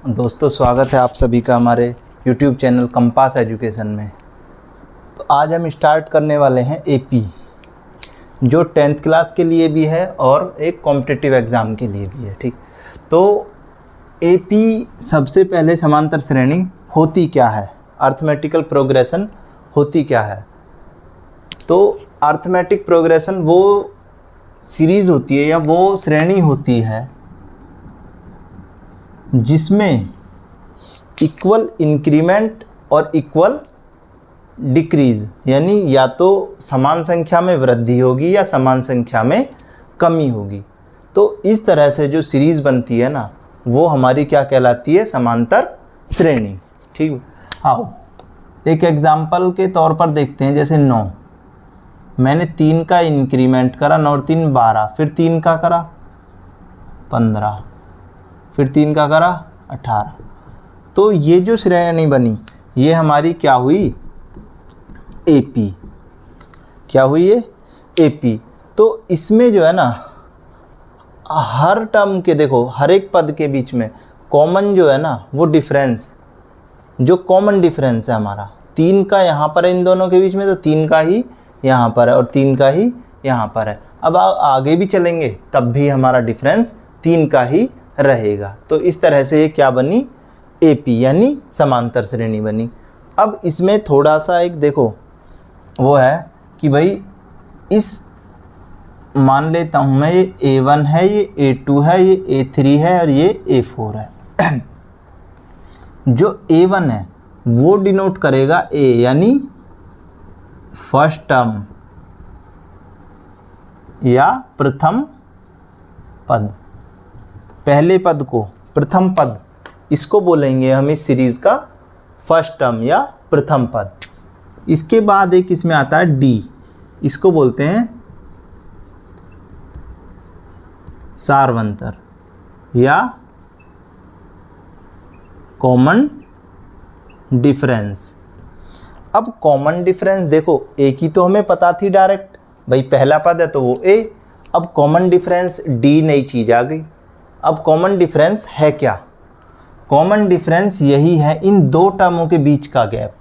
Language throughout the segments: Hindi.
दोस्तों, स्वागत है आप सभी का हमारे YouTube चैनल कंपास एजुकेशन में। तो आज हम स्टार्ट करने वाले हैं एपी, जो 10th क्लास के लिए भी है और एक कॉम्पिटिटिव एग्ज़ाम के लिए भी है। ठीक, तो एपी सबसे पहले समांतर श्रेणी होती क्या है, अर्थमेटिकल प्रोग्रेशन होती क्या है। तो अर्थमेटिक प्रोग्रेशन वो सीरीज़ होती है या वो श्रेणी होती है जिसमें इक्वल इंक्रीमेंट और इक्वल डिक्रीज़, यानी या तो समान संख्या में वृद्धि होगी या समान संख्या में कमी होगी। तो इस तरह से जो सीरीज़ बनती है ना, वो हमारी क्या कहलाती है, समांतर श्रेणी। ठीक, आओ एक एग्जाम्पल के तौर पर देखते हैं। जैसे 9, मैंने 3 का इंक्रीमेंट करा, 9 और 3 12, फिर 3 का करा 15, फिर 3 का करा 18। तो ये जो श्रेणी बनी ये हमारी क्या हुई, एपी। क्या हुई ये, एपी। तो इसमें जो है ना, हर टर्म के देखो, हर एक पद के बीच में कॉमन जो है ना वो डिफरेंस, जो कॉमन डिफरेंस है हमारा 3 का यहाँ पर है इन दोनों के बीच में, तो 3 का ही यहाँ पर है और 3 का ही यहाँ पर है। अब आगे भी चलेंगे तब भी हमारा डिफरेंस 3 का ही रहेगा। तो इस तरह से ये क्या बनी, एपी, यानी समांतर श्रेणी बनी। अब इसमें थोड़ा सा एक देखो वो है कि भाई इस मान लेता हूँ मैं, ये A1 है, ये A2 है, ये A3 है और ये A4 है। जो A1 है वो डिनोट करेगा A, यानी फर्स्ट टर्म या प्रथम पद, पहले पद को प्रथम पद, इसको बोलेंगे हम इस सीरीज़ का फर्स्ट टर्म या प्रथम पद। इसके बाद एक इसमें आता है डी, इसको बोलते हैं सार्वंतर या कॉमन डिफरेंस। अब कॉमन डिफरेंस देखो, ए की तो हमें पता थी डायरेक्ट, भाई पहला पद है तो वो ए। अब कॉमन डिफरेंस डी नई चीज़ आ गई। अब कॉमन डिफरेंस है क्या, कॉमन डिफरेंस यही है इन दो टर्मों के बीच का गैप,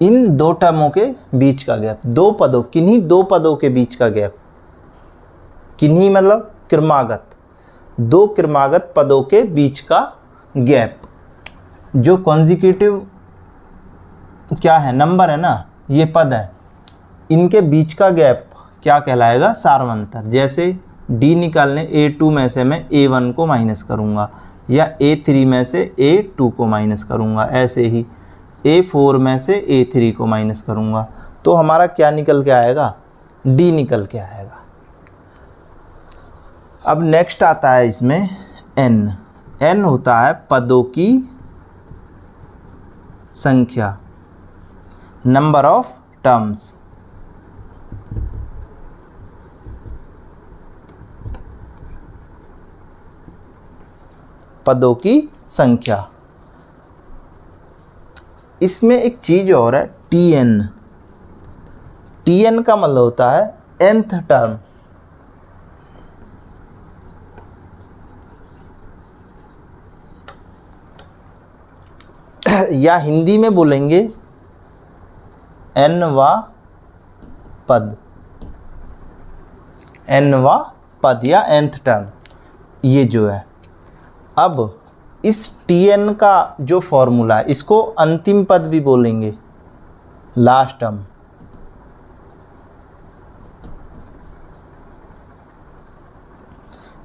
इन दो टर्मों के बीच का गैप, दो पदों, किन्हीं दो पदों के बीच का गैप, किन्हीं मतलब क्रमागत, दो क्रमागत पदों के बीच का गैप। जो कॉन्जिक्यूटिव क्या है, नंबर है ना, ये पद है, इनके बीच का गैप क्या कहलाएगा, सार्वंतर। जैसे डी निकालने A2 में से मैं A1 को माइनस करूँगा या A3 में से A2 को माइनस करूँगा, ऐसे ही A4 में से A3 को माइनस करूँगा, तो हमारा क्या निकल के आएगा, D निकल के आएगा। अब नेक्स्ट आता है इसमें N। N होता है पदों की संख्या, नंबर ऑफ टर्म्स। पदों की संख्या। इसमें एक चीज़ और है, TN। TN का मतलब होता है nth टर्म, या हिंदी में बोलेंगे nवां पद, nवां पद या nth टर्म, ये जो है। अब इस TN का जो फॉर्मूला है, इसको अंतिम पद भी बोलेंगे, लास्ट टर्म।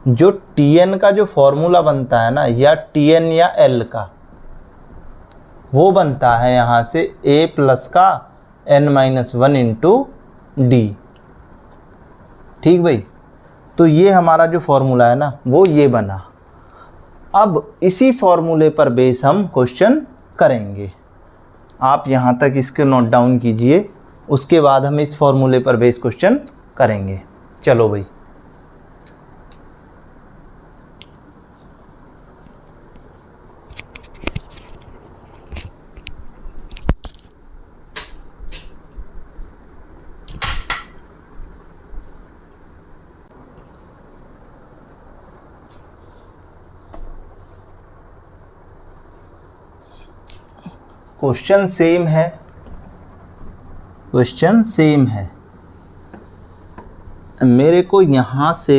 जो TN का जो फॉर्मूला बनता है ना, या TN या L का, वो बनता है यहाँ से A प्लस का n-1 इंटू डी। ठीक भाई, तो ये हमारा जो फॉर्मूला है ना, वो ये बना। अब इसी फॉर्मूले पर बेस हम क्वेश्चन करेंगे। आप यहाँ तक इसको नोट डाउन कीजिए, उसके बाद हम इस फॉर्मूले पर बेस क्वेश्चन करेंगे। चलो भाई, क्वेश्चन सेम है, क्वेश्चन सेम है। मेरे को यहाँ से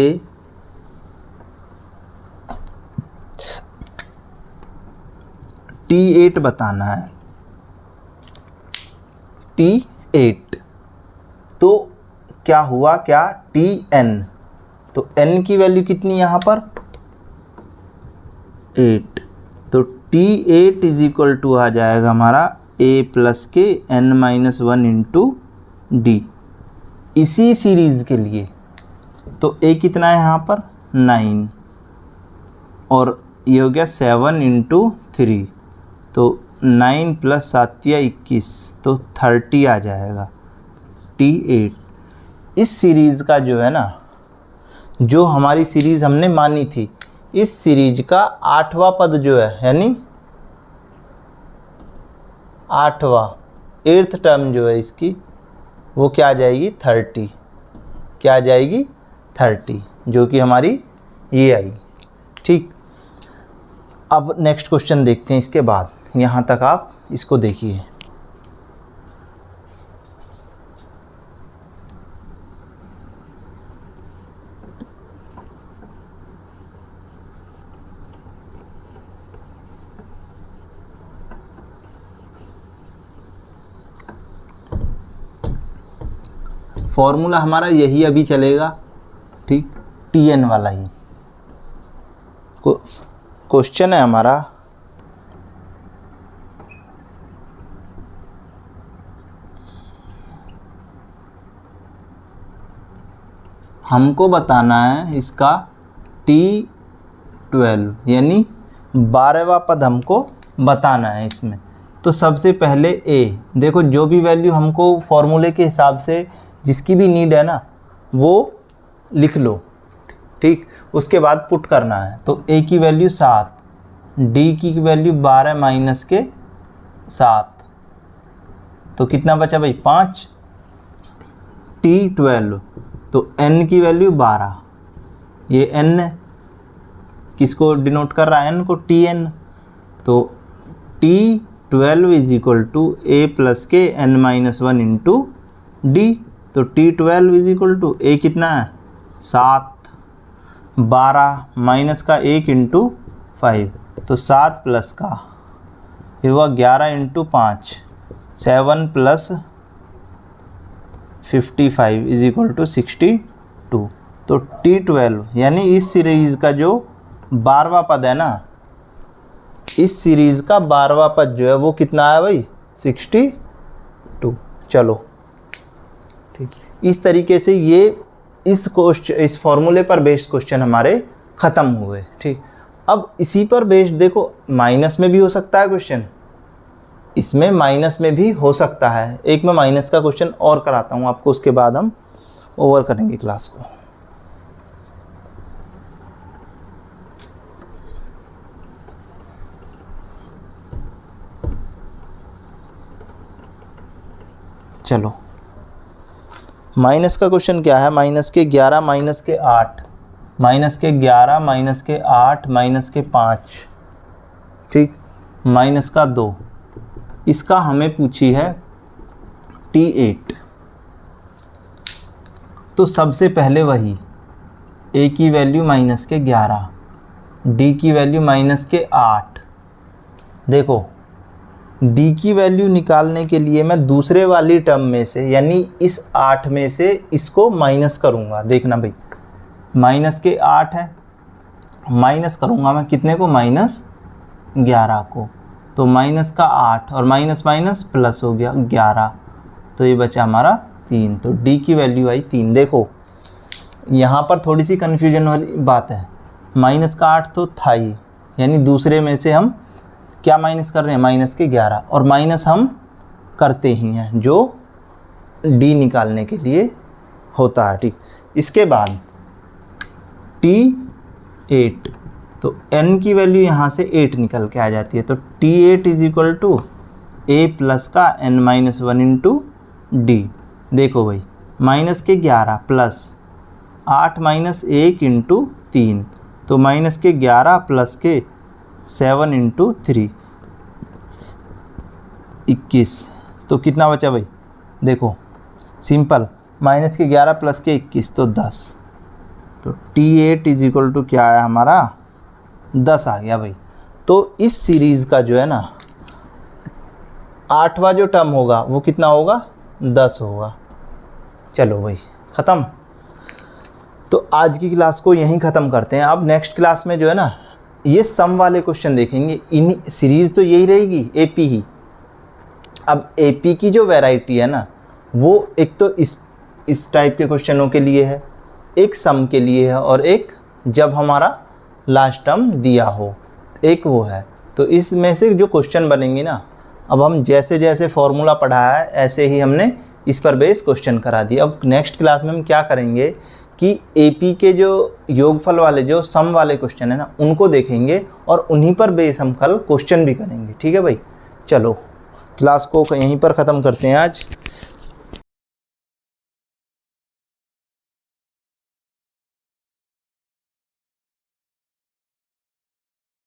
T8 बताना है, T8। तो क्या हुआ, क्या Tn, तो n की वैल्यू कितनी यहाँ पर 8, तो T8 इज इक्वल टू आ जाएगा हमारा a प्लस के n-1 इंटू डी। इसी सीरीज़ के लिए तो a कितना है यहाँ पर 9, और ये हो गया 7 इंटू 3, तो 9 प्लस 7 या 21, तो 30 आ जाएगा T8। इस सीरीज़ का जो है ना, जो हमारी सीरीज़ हमने मानी थी, इस सीरीज का 8वां पद जो है, यानी 8th टर्म जो है इसकी, वो क्या आ जाएगी 30, क्या आ जाएगी 30, जो कि हमारी ये आई। ठीक, अब नेक्स्ट क्वेश्चन देखते हैं इसके बाद। यहाँ तक आप इसको देखिए। फॉर्मूला हमारा यही अभी चलेगा, ठीक, Tn वाला ही क्वेश्चन है हमारा। हमको बताना है इसका T12, यानी 12वां पद हमको बताना है इसमें। तो सबसे पहले A, देखो जो भी वैल्यू हमको फॉर्मूले के हिसाब से जिसकी भी नीड है ना, वो लिख लो, ठीक। उसके बाद पुट करना है। तो A की वैल्यू 7, D की वैल्यू 12 माइनस के 7, तो कितना बचा भाई 5। T12, तो N की वैल्यू 12, ये N है, किसको डिनोट कर रहा है, N को, Tn। तो T12 is equal to A plus के n-1 इंटू डी। तो T12 is equal to A कितना है 7, 12 माइनस का 1 इंटू 5, तो 7 प्लस का ये हुआ 11 into 5, 7 plus 55 is equal to 62। तो T12 यानी इस सीरीज़ का जो 12वां पद है ना, इस सीरीज़ का 12वां पद जो है वो कितना है भाई 62। चलो ठीक, इस तरीके से ये इस फॉर्मूले पर बेस्ड क्वेश्चन हमारे ख़त्म हुए। ठीक, अब इसी पर बेस्ड देखो, माइनस में भी हो सकता है क्वेश्चन, इसमें माइनस में भी हो सकता है। एक मैं माइनस का क्वेश्चन और कराता हूँ आपको, उसके बाद हम ओवर करेंगे क्लास को। चलो, माइनस का क्वेश्चन क्या है, माइनस के 11 माइनस के 8, माइनस के 11 माइनस के 8 माइनस के 5, ठीक, माइनस का 2। इसका हमें पूछी है T8। तो सबसे पहले वही A की वैल्यू माइनस के 11, D की वैल्यू माइनस के 8। देखो D की वैल्यू निकालने के लिए मैं दूसरे वाली टर्म में से, यानी इस 8 में से इसको माइनस करूँगा। देखना भाई, माइनस के 8 है, माइनस करूँगा मैं कितने को, माइनस 11 को। तो माइनस का 8 और माइनस माइनस प्लस हो गया 11, तो ये बचा हमारा 3। तो D की वैल्यू आई 3। देखो यहाँ पर थोड़ी सी कन्फ्यूजन वाली बात है, माइनस का 8 तो था ही, यानी दूसरे में से हम क्या माइनस कर रहे हैं, माइनस के 11, और माइनस हम करते ही हैं जो D निकालने के लिए होता है। ठीक, इसके बाद T8, तो n की वैल्यू यहाँ से 8 निकल के आ जाती है। तो T8 is equal to A plus का n-1 इंटू डी। देखो भाई, माइनस के 11 प्लस 8 माइनस 1 इंटू 3, तो माइनस के 11 प्लस के 7 इंटू 3, 21, तो कितना बचा भाई, देखो सिंपल, माइनस के 11 प्लस के 21 तो 10, तो T8 इज इक्वल टू क्या आया हमारा 10 आ गया भाई। तो इस सीरीज़ का जो है ना 8वां जो टर्म होगा वो कितना होगा 10 होगा। चलो भाई ख़त्म। तो आज की क्लास को यहीं ख़त्म करते हैं। अब नेक्स्ट क्लास में जो है ना ये सम वाले क्वेश्चन देखेंगे। इन सीरीज़ तो यही रहेगी एपी ही। अब एपी की जो वैरायटी है ना वो एक तो इस टाइप के क्वेश्चनों के लिए है, एक सम के लिए है और एक जब हमारा लास्ट टर्म दिया हो, एक वो है। तो इसमें से जो क्वेश्चन बनेंगे ना, अब हम जैसे जैसे फॉर्मूला पढ़ाया है ऐसे ही हमने इस पर बेस क्वेश्चन करा दिया। अब नेक्स्ट क्लास में हम क्या करेंगे कि एपी के जो योगफल वाले जो सम वाले क्वेश्चन है ना उनको देखेंगे और उन्हीं पर बेस हम कल क्वेश्चन भी करेंगे। ठीक है भाई, चलो क्लास को यहीं पर ख़त्म करते हैं आज।